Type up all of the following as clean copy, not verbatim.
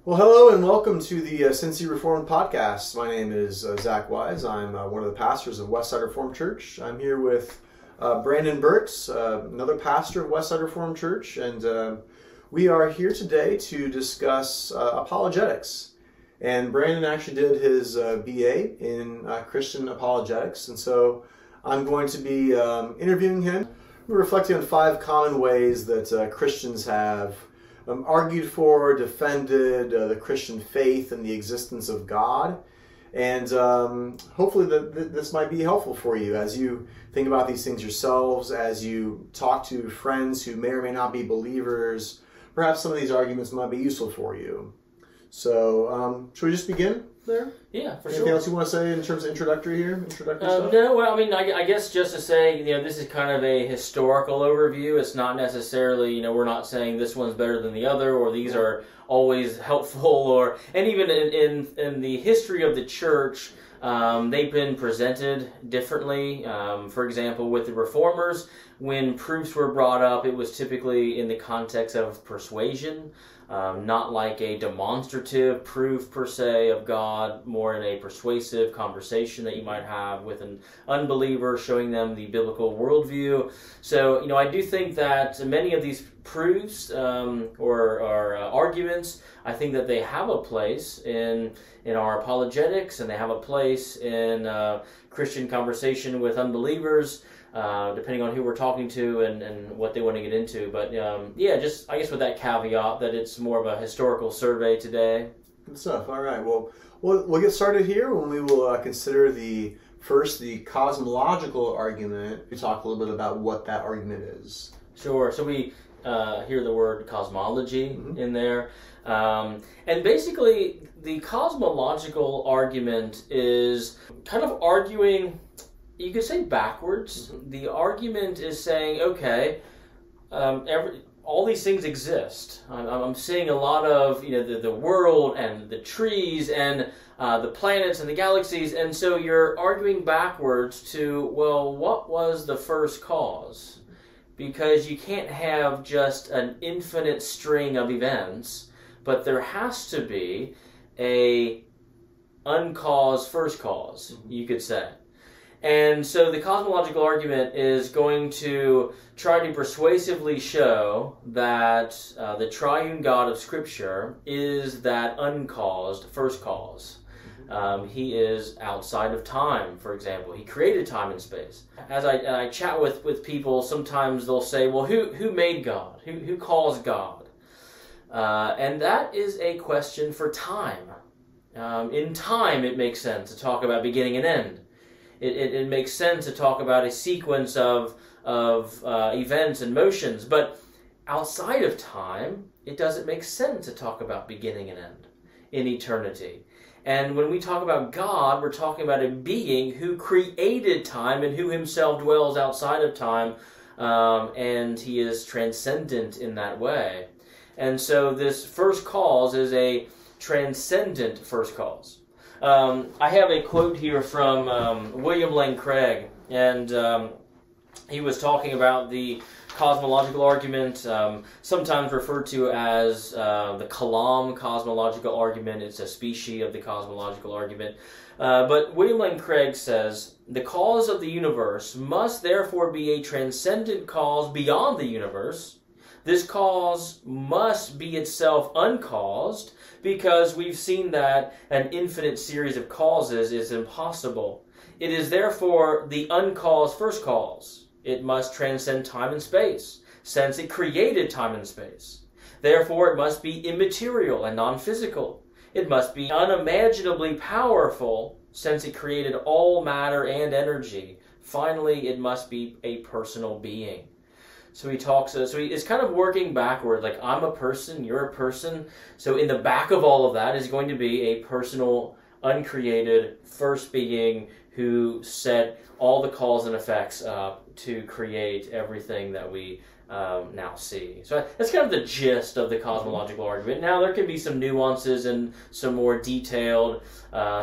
Well, hello and welcome to the Cincy Reformed Podcast. My name is Zach Wise. I'm one of the pastors of Westside Reformed Church. I'm here with Brandon Burtz, another pastor of Westside Reformed Church, and we are here today to discuss apologetics. And Brandon actually did his BA in Christian apologetics, and so I'm going to be interviewing him. We're reflecting on 5 common ways that Christians have argued for, defended the Christian faith and the existence of God. And hopefully this might be helpful for you as you think about these things yourselves, as you talk to friends who may or may not be believers. Perhaps some of these arguments might be useful for you. So, should we just begin there? Yeah, for sure. Anything else you want to say in terms of introductory here? Introductory stuff? No, well, I mean, I guess just to say, this is kind of a historical overview. It's not necessarily, we're not saying this one's better than the other, or these are always helpful, and even in the history of the church, they've been presented differently. For example, with the Reformers, when proofs were brought up, it was typically in the context of persuasion. Not like a demonstrative proof per se of God, more in a persuasive conversation that you might have with an unbeliever, showing them the biblical worldview. So, I do think that many of these proofs or arguments, I think that they have a place in our apologetics, and they have a place in Christian conversation with unbelievers. Depending on who we're talking to and what they want to get into. But yeah, just I guess with that caveat that it's more of a historical survey today. Good stuff. All right. Well, we'll get started here when we will consider the cosmological argument. We talk a little bit about what that argument is. Sure. So we hear the word cosmology in there. And basically, the cosmological argument is kind of arguing, you could say backwards. The argument is saying, okay, all these things exist. I'm seeing a lot of, the world and the trees and the planets and the galaxies, and so you're arguing backwards to, well, what was the first cause? Because you can't have just an infinite string of events, but there has to be a uncaused first cause, you could say. And so the cosmological argument is going to try to persuasively show that the triune God of Scripture is that uncaused first cause. He is outside of time, for example. He created time and space. As I chat with people, sometimes they'll say, well, who made God? Who caused God? And that is a question for time. In time, it makes sense to talk about beginning and end. It makes sense to talk about a sequence of events and motions, but outside of time, it doesn't make sense to talk about beginning and end in eternity. And when we talk about God, we're talking about a being who created time and who himself dwells outside of time, and he is transcendent in that way. And so this first cause is a transcendent first cause. I have a quote here from William Lane Craig, and he was talking about the cosmological argument, sometimes referred to as the Kalam cosmological argument. It's a species of the cosmological argument. But William Lane Craig says, the cause of the universe must therefore be a transcendent cause beyond the universe. This cause must be itself uncaused, because we've seen that an infinite series of causes is impossible. It is therefore the uncaused first cause. It must transcend time and space, since it created time and space. Therefore, it must be immaterial and non-physical. It must be unimaginably powerful, since it created all matter and energy. Finally, it must be a personal being. So he talks, it's kind of working backward, like I'm a person, you're a person. So in the back of all of that is going to be a personal, uncreated, first being who set all the cause and effects up to create everything that we now see. So that's kind of the gist of the cosmological argument. Now there can be some nuances and some more detailed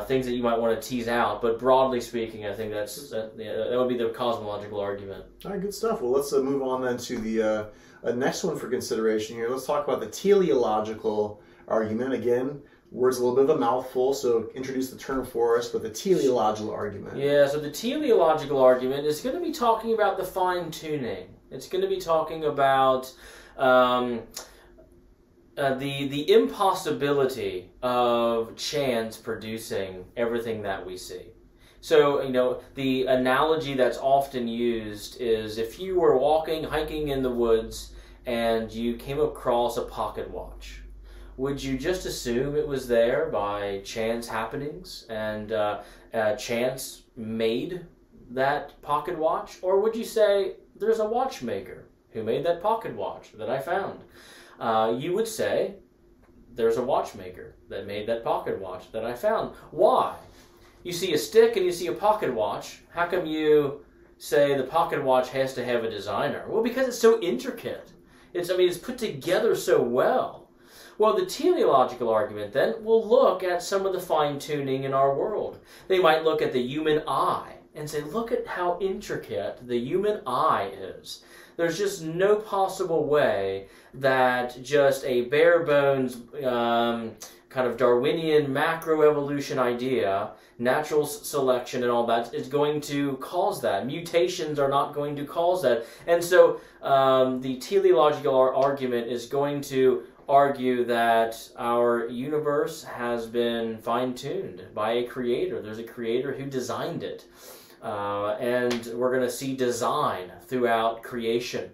things that you might want to tease out, but broadly speaking, I think that would be the cosmological argument. All right, good stuff. Well, let's move on then to the next one for consideration here. Let's talk about the teleological argument. Again, word's a little bit of a mouthful, so introduce the term for us, but the teleological argument. Yeah, so the teleological argument is going to be talking about the fine-tuning. It's going to be talking about the impossibility of chance producing everything that we see. So, the analogy that's often used is if you were hiking in the woods, and you came across a pocket watch. Would you just assume it was there by chance happenings and chance made that pocket watch? Or would you say, there's a watchmaker who made that pocket watch that I found? You would say, there's a watchmaker that made that pocket watch that I found. Why? You see a stick and you see a pocket watch. How come you say the pocket watch has to have a designer? Well, because it's so intricate. It's put together so well. Well, the teleological argument then will look at some of the fine-tuning in our world. They might look at the human eye and say, look at how intricate the human eye is. There's just no possible way that just a bare-bones kind of Darwinian macroevolution idea, natural selection and all that, is going to cause that. Mutations are not going to cause that. And so the teleological argument is going to argue that our universe has been fine-tuned by a creator. There's a creator who designed it. And we're going to see design throughout creation.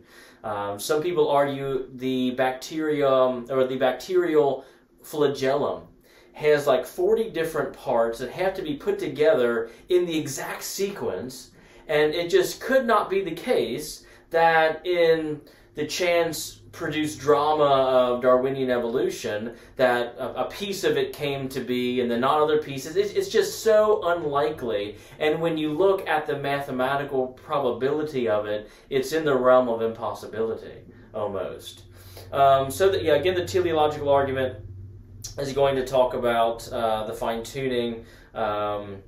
Some people argue the bacterium or the bacterial flagellum has like 40 different parts that have to be put together in the exact sequence, and it just could not be the case that in the chance-produced drama of Darwinian evolution that a piece of it came to be and then not other pieces. It's just so unlikely, and when you look at the mathematical probability of it, it's in the realm of impossibility, almost. Again, the teleological argument is going to talk about the fine-tuning of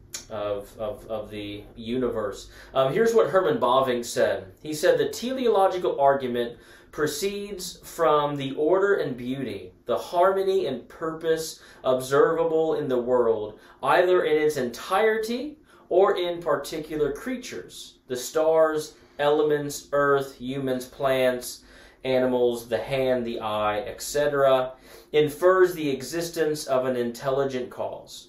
the universe. Here's what Herman Bavinck said. He said, the teleological argument proceeds from the order and beauty, the harmony and purpose observable in the world, either in its entirety or in particular creatures, the stars, elements, earth, humans, plants, animals, the hand, the eye, etc., infers the existence of an intelligent cause.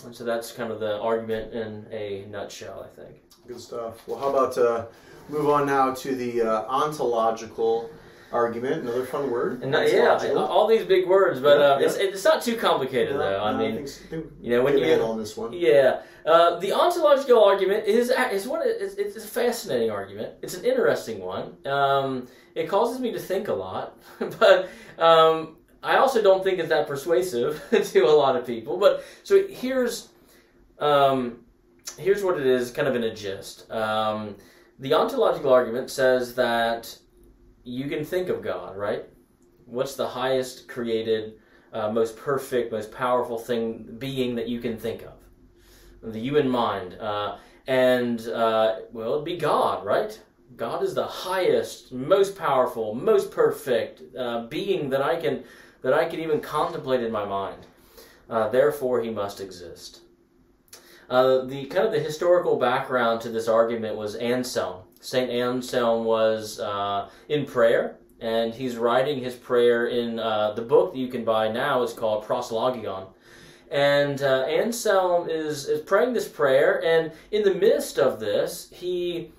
And so that's kind of the argument in a nutshell, I think. Good stuff. Well, how about move on now to the ontological argument, another fun word. And all these big words, but it's not too complicated, though. I think when you on this one. Yeah, the ontological argument is it's a fascinating argument. It's an interesting one. It causes me to think a lot, but I also don't think it's that persuasive to a lot of people. But so here's what it is, kind of in a gist. The ontological argument says that you can think of God, right? What's the highest created, most perfect, most powerful being that you can think of? The human mind. Well, it'd be God, right? God is the highest, most powerful, most perfect being that I can even contemplate in my mind. Therefore, he must exist. The historical background to this argument was Anselm. Saint Anselm was in prayer, and he's writing his prayer in the book that you can buy now. It's called Proslogion. And Anselm is praying this prayer, and in the midst of this, he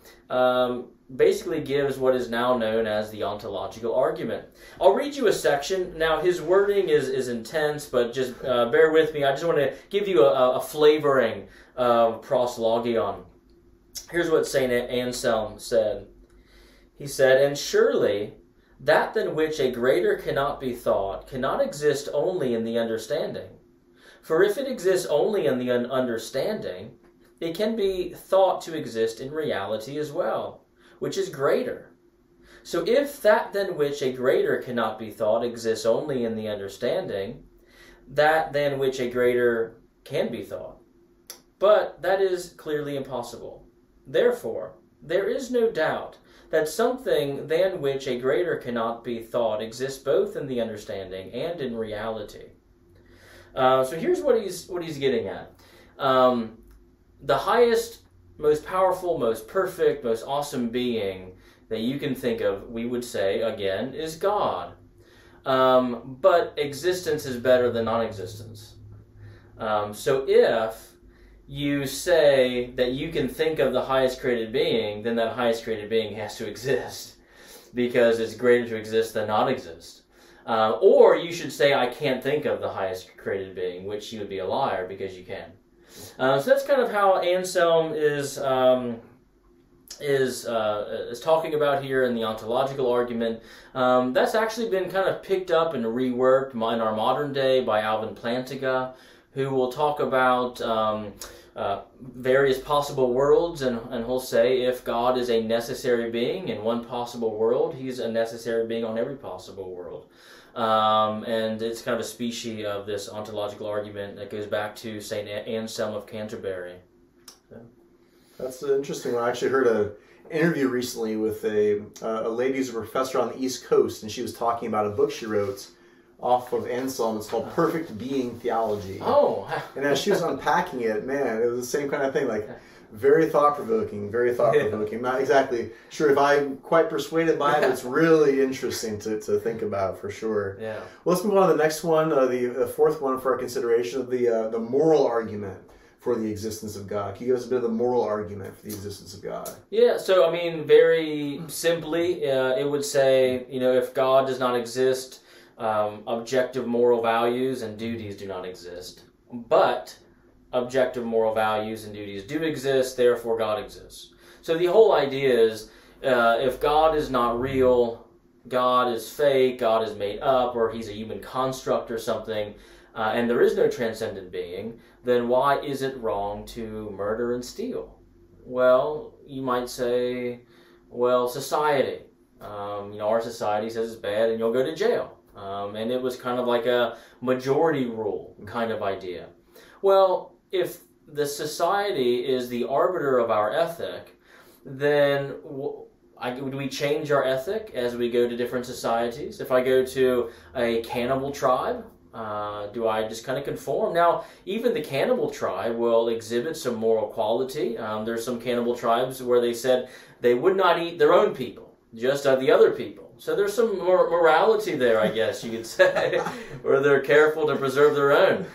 basically gives what is now known as the ontological argument. I'll read you a section. Now, his wording is intense, but just bear with me. I just want to give you a flavoring of Proslogion. Here's what St. Anselm said. He said, "And surely that than which a greater cannot be thought cannot exist only in the understanding. For if it exists only in the understanding, it can be thought to exist in reality as well, which is greater. So if that than which a greater cannot be thought exists only in the understanding, that than which a greater can be thought. But that is clearly impossible. Therefore, there is no doubt that something than which a greater cannot be thought exists both in the understanding and in reality. So here's what he's getting at. The highest, most powerful, most perfect, most awesome being that you can think of, we would say, again, is God. But existence is better than non-existence. So if you say that you can think of the highest created being, then that highest created being has to exist, because it's greater to exist than not exist. Or you should say, I can't think of the highest created being, which you would be a liar, because you can. So that's kind of how Anselm is talking about here in the Ontological Argument. That's actually been kind of picked up and reworked in our modern day by Alvin Plantinga, who will talk about various possible worlds, and he'll say if God is a necessary being in one possible world, he's a necessary being on every possible world. And it's kind of a species of this ontological argument that goes back to St. Anselm of Canterbury. So. That's an interesting one. I actually heard an interview recently with a lady who's a professor on the East Coast, and she was talking about a book she wrote off of Anselm. It's called Perfect Being Theology. Oh. And as she was unpacking it, man, it was the same kind of thing, like very thought-provoking, very thought-provoking. Not exactly sure if I'm quite persuaded by it, but it's really interesting to think about for sure. Yeah. Well, let's move on to the next one, the fourth one for our consideration, of the moral argument for the existence of God. Can you give us a bit of the moral argument for the existence of God? Yeah, so I mean, very simply, it would say, if God does not exist, objective moral values and duties do not exist. But objective moral values and duties do exist, therefore God exists. So the whole idea is, if God is not real, God is fake, God is made up, or he's a human construct or something, and there is no transcendent being, then why is it wrong to murder and steal? Well, you might say, well, society. Our society says it's bad and you'll go to jail. And it was kind of like a majority rule kind of idea. Well, if the society is the arbiter of our ethic, then do we change our ethic as we go to different societies? If I go to a cannibal tribe, do I just kind of conform? Now, even the cannibal tribe will exhibit some moral quality. There's some cannibal tribes where they said they would not eat their own people, just the other people. So there's some morality there, I guess you could say, where they're careful to preserve their own.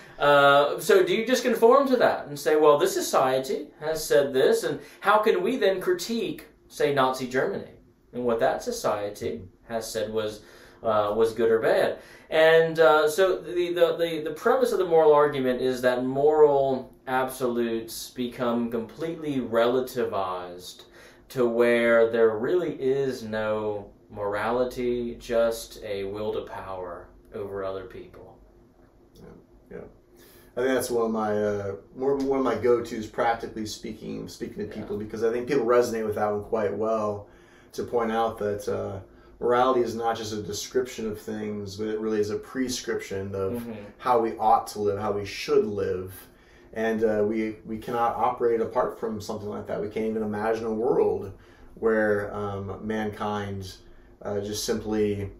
So do you just conform to that and say, well, this society has said this, and how can we then critique, say, Nazi Germany, and what that society has said was good or bad? And so the premise of the moral argument is that moral absolutes become completely relativized to where there really is no morality, just a will to power over other people. Yeah. I think that's one of my go-tos, practically speaking to people, because I think people resonate with that one quite well, to point out that morality is not just a description of things, but it really is a prescription of how we ought to live, how we should live. And we cannot operate apart from something like that. We can't even imagine a world where mankind just simply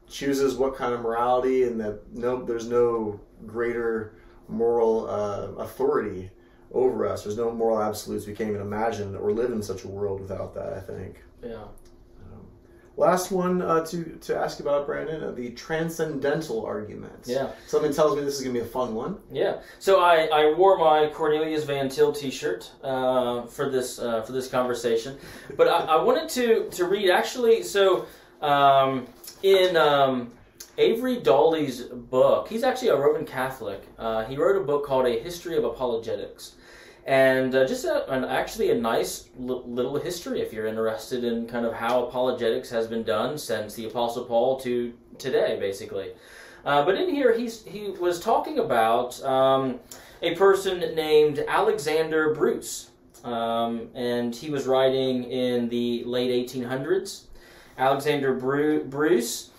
chooses what kind of morality, and that there's no greater moral authority over us. There's no moral absolutes. We can't even imagine or live in such a world without that, I think. Yeah. Last one to ask about, Brandon, the Transcendental Argument. Yeah. Something tells me this is going to be a fun one. Yeah. So I wore my Cornelius Van Til t-shirt for this conversation, but I wanted to read actually. So in Avery Dawley's book, he's actually a Roman Catholic. He wrote a book called A History of Apologetics. And just actually a nice little history if you're interested in kind of how apologetics has been done since the Apostle Paul to today, basically. But in here, he was talking about a person named Alexander Bruce. And he was writing in the late 1800s. Alexander Bruce,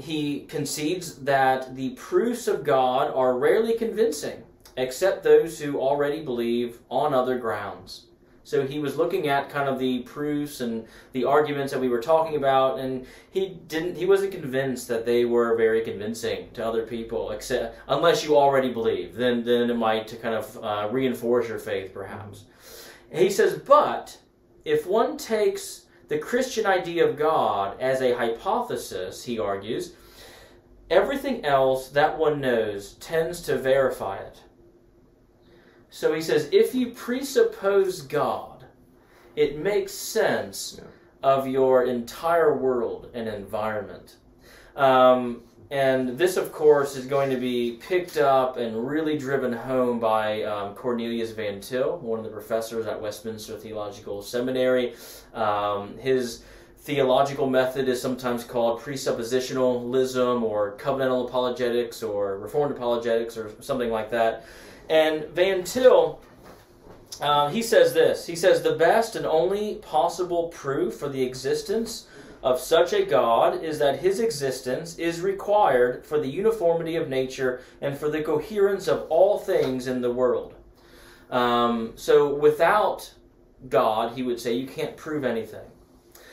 he concedes that the proofs of God are rarely convincing, except those who already believe on other grounds. So he was looking at kind of the proofs and the arguments that we were talking about, and he wasn't convinced that they were very convincing to other people, except unless you already believe, then it might to kind of reinforce your faith, perhaps. And he says, but if one takes the Christian idea of God as a hypothesis, he argues, everything else that one knows tends to verify it. So he says, if you presuppose God, it makes sense of your entire world and environment. And this, of course, is going to be picked up and really driven home by Cornelius Van Til, one of the professors at Westminster Theological Seminary. His theological method is sometimes called presuppositionalism or covenantal apologetics or reformed apologetics or something like that. And Van Til, he says this. He says, the best and only possible proof for the existence of such a God is that his existence is required for the uniformity of nature and for the coherence of all things in the world. So without God, he would say, you can't prove anything.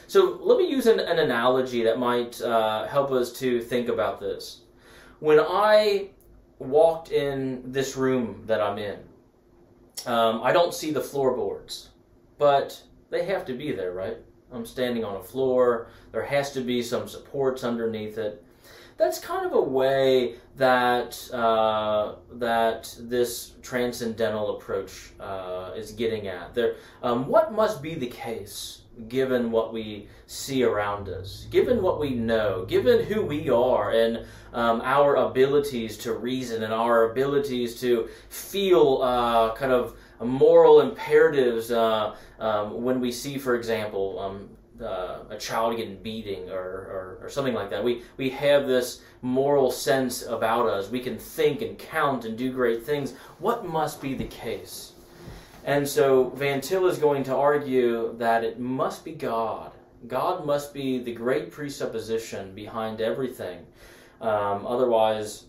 So let me use an analogy that might help us to think about this. When I walked in this room that I'm in, I don't see the floorboards, but they have to be there, right? I'm standing on a floor. There has to be some supports underneath it. That's kind of a way that that this transcendental approach is getting at. What must be the case given what we see around us, given what we know, given who we are and our abilities to reason and our abilities to feel kind of moral imperatives when we see, for example, a child getting beating or something like that. We have this moral sense about us. We can think and count and do great things. What must be the case? And so Van Til is going to argue that it must be God. God must be the great presupposition behind everything. Otherwise,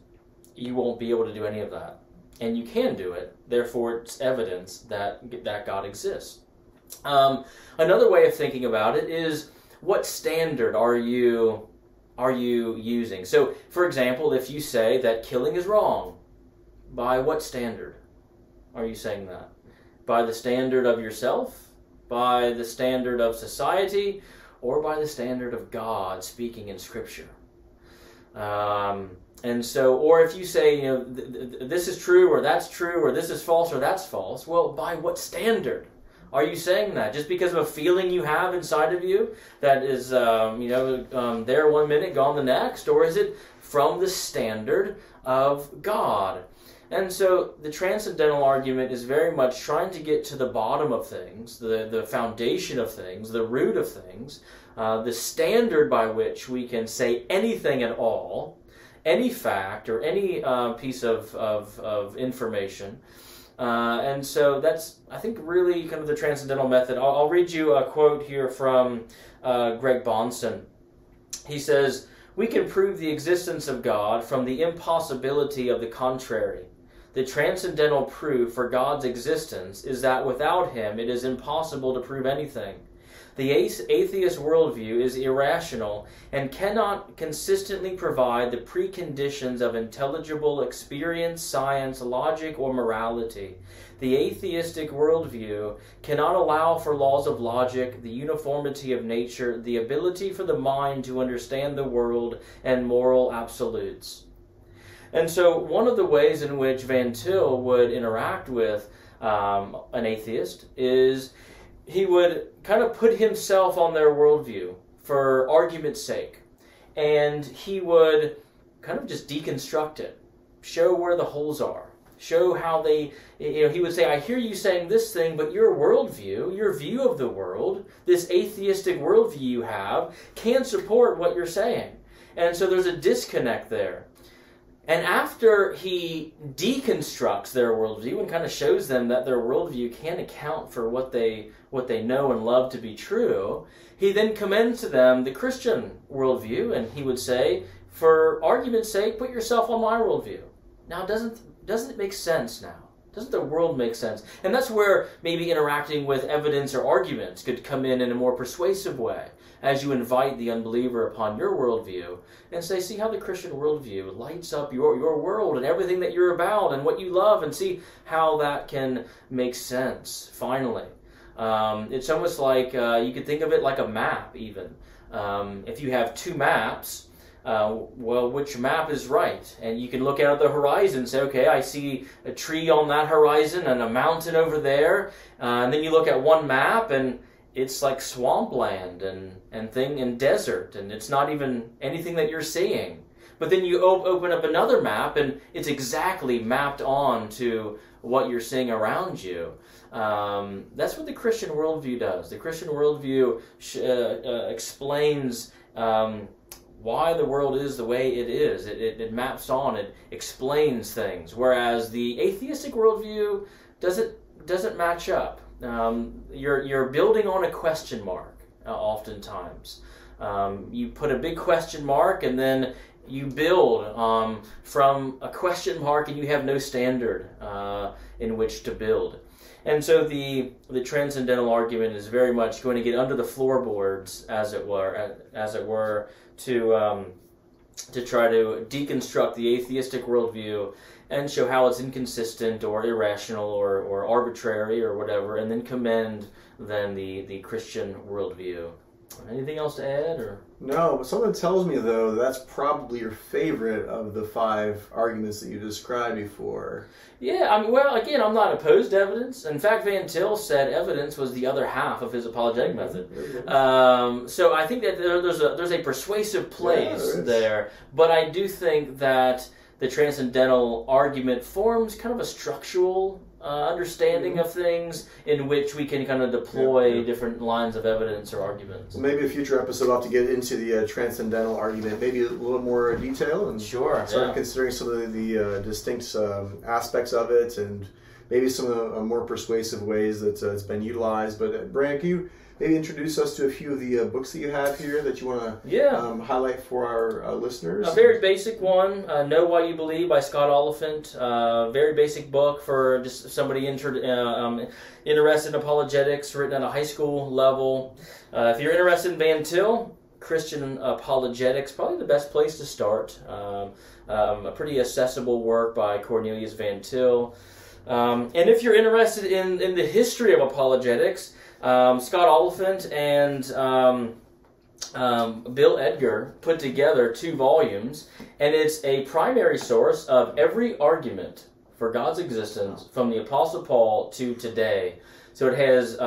you won't be able to do any of that. And you can do it. Therefore, it's evidence that God exists. Another way of thinking about it is, what standard are you using? So, for example, if you say that killing is wrong, by what standard are you saying that? By the standard of yourself? By the standard of society? Or by the standard of God speaking in Scripture? And so, or if you say, this is true, or that's true, or this is false, or that's false, well, by what standard are you saying that? Just because of a feeling you have inside of you that is, there one minute, gone the next? Or is it from the standard of God? And so the transcendental argument is very much trying to get to the bottom of things, the foundation of things, the root of things, the standard by which we can say anything at all, any fact or any piece of information. And so that's, I think, really kind of the transcendental method. I'll read you a quote here from Greg Bahnsen. He says, "We can prove the existence of God from the impossibility of the contrary. The transcendental proof for God's existence is that without him it is impossible to prove anything. The atheist worldview is irrational and cannot consistently provide the preconditions of intelligible experience, science, logic, or morality. The atheistic worldview cannot allow for laws of logic, the uniformity of nature, the ability for the mind to understand the world, and moral absolutes." And so one of the ways in which Van Til would interact with an atheist is he would kind of put himself on their worldview for argument's sake. And he would kind of just deconstruct it, show where the holes are, show how they, he would say, "I hear you saying this thing, but your worldview, your view of the world, this atheistic worldview you have, can't support what you're saying." And so there's a disconnect there. And after he deconstructs their worldview and kind of shows them that their worldview can't account for what they know and love to be true, he then commends to them the Christian worldview, and he would say, "For argument's sake, put yourself on my worldview." Now, doesn't it make sense now? Doesn't the world make sense? And that's where maybe interacting with evidence or arguments could come in a more persuasive way, as you invite the unbeliever upon your worldview and say, see how the Christian worldview lights up your world and everything that you're about and what you love, and see how that can make sense, finally. It's almost like you could think of it like a map, even. If you have two maps, well, which map is right? And you can look out at the horizon and say, okay, I see a tree on that horizon and a mountain over there. And then you look at one map and it's like swampland and desert, and it's not even anything that you're seeing. But then you open up another map and it's exactly mapped on to what you're seeing around you. That's what the Christian worldview does. The Christian worldview explains why the world is the way it is. It maps on, it explains things, whereas the atheistic worldview doesn't match up. You're building on a question mark, oftentimes. You put a big question mark and then you build from a question mark, and you have no standard in which to build. And so the transcendental argument is very much going to get under the floorboards, as it were, to try to deconstruct the atheistic worldview and show how it's inconsistent or irrational or arbitrary or whatever, and then commend the Christian worldview. Anything else to add? Or No, but something tells me, though, that's probably your favorite of the 5 arguments that you described before. Yeah, I mean, well, again, I'm not opposed to evidence. In fact, Van Til said evidence was the other half of his apologetic method. So I think that there's a persuasive place there. But I do think that the transcendental argument forms kind of a structural understanding of things in which we can kind of deploy different lines of evidence or arguments. Well, maybe a future episode we'll have to get into the transcendental argument, maybe a little more detail, and start considering some of the distinct aspects of it, and maybe some of the more persuasive ways that it's been utilized. But Brandon, can you maybe introduce us to a few of the books that you have here that you want to highlight for our listeners? A very basic one, Know Why You Believe by Scott Oliphint. Very basic book for just somebody interested in apologetics, written at a high school level. If you're interested in Van Til, Christian Apologetics, probably the best place to start. A pretty accessible work by Cornelius Van Til. And if you're interested in the history of apologetics, Scott Oliphint and Bill Edgar put together 2 volumes, and it's a primary source of every argument for God's existence from the Apostle Paul to today. So it has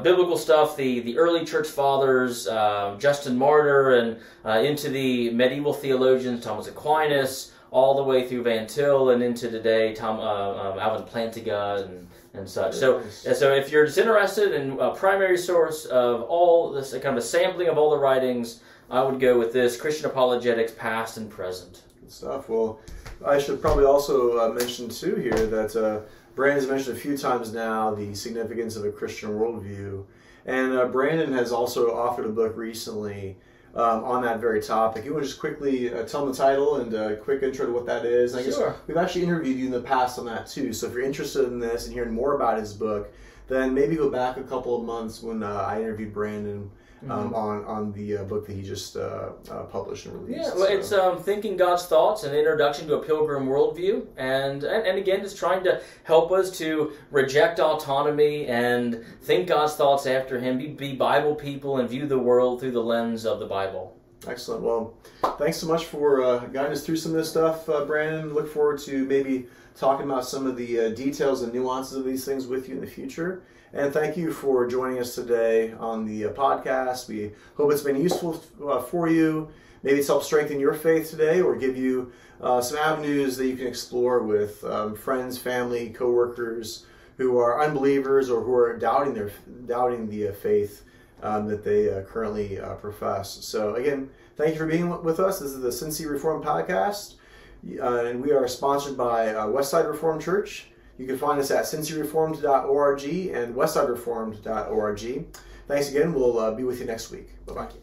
biblical stuff, the early church fathers, Justin Martyr, and into the medieval theologians, Thomas Aquinas, all the way through Van Til and into today, Alvin Plantinga and such. So if you're just interested in a primary source of all this, kind of a sampling of all the writings, I would go with this, Christian Apologetics, Past and Present. Good stuff. Well, I should probably also mention too here that Brandon's mentioned a few times now the significance of a Christian worldview, and Brandon has also authored a book recently on that very topic. You want to just quickly tell them the title and a quick intro to what that is? I guess we've actually interviewed you in the past on that too, so if you're interested in this and hearing more about his book, then maybe go back a couple of months when I interviewed Brandon on the book that he just published and released. Yeah, well, it's Thinking God's Thoughts, an Introduction to a Pilgrim Worldview, and again, it's trying to help us to reject autonomy and think God's thoughts after Him, be Bible people, and view the world through the lens of the Bible. Excellent. Well, thanks so much for guiding us through some of this stuff, Brandon. Look forward to maybe talking about some of the details and nuances of these things with you in the future. And thank you for joining us today on the podcast. We hope it's been useful for you. Maybe it's helped strengthen your faith today, or give you some avenues that you can explore with friends, family, coworkers who are unbelievers or who are doubting the faith that they currently profess. So again, thank you for being with us. This is the Cincy Reformed Podcast, and we are sponsored by Westside Reformed Church. You can find us at cincyreformed.org and westsidereformed.org. Thanks again. We'll be with you next week. Bye-bye.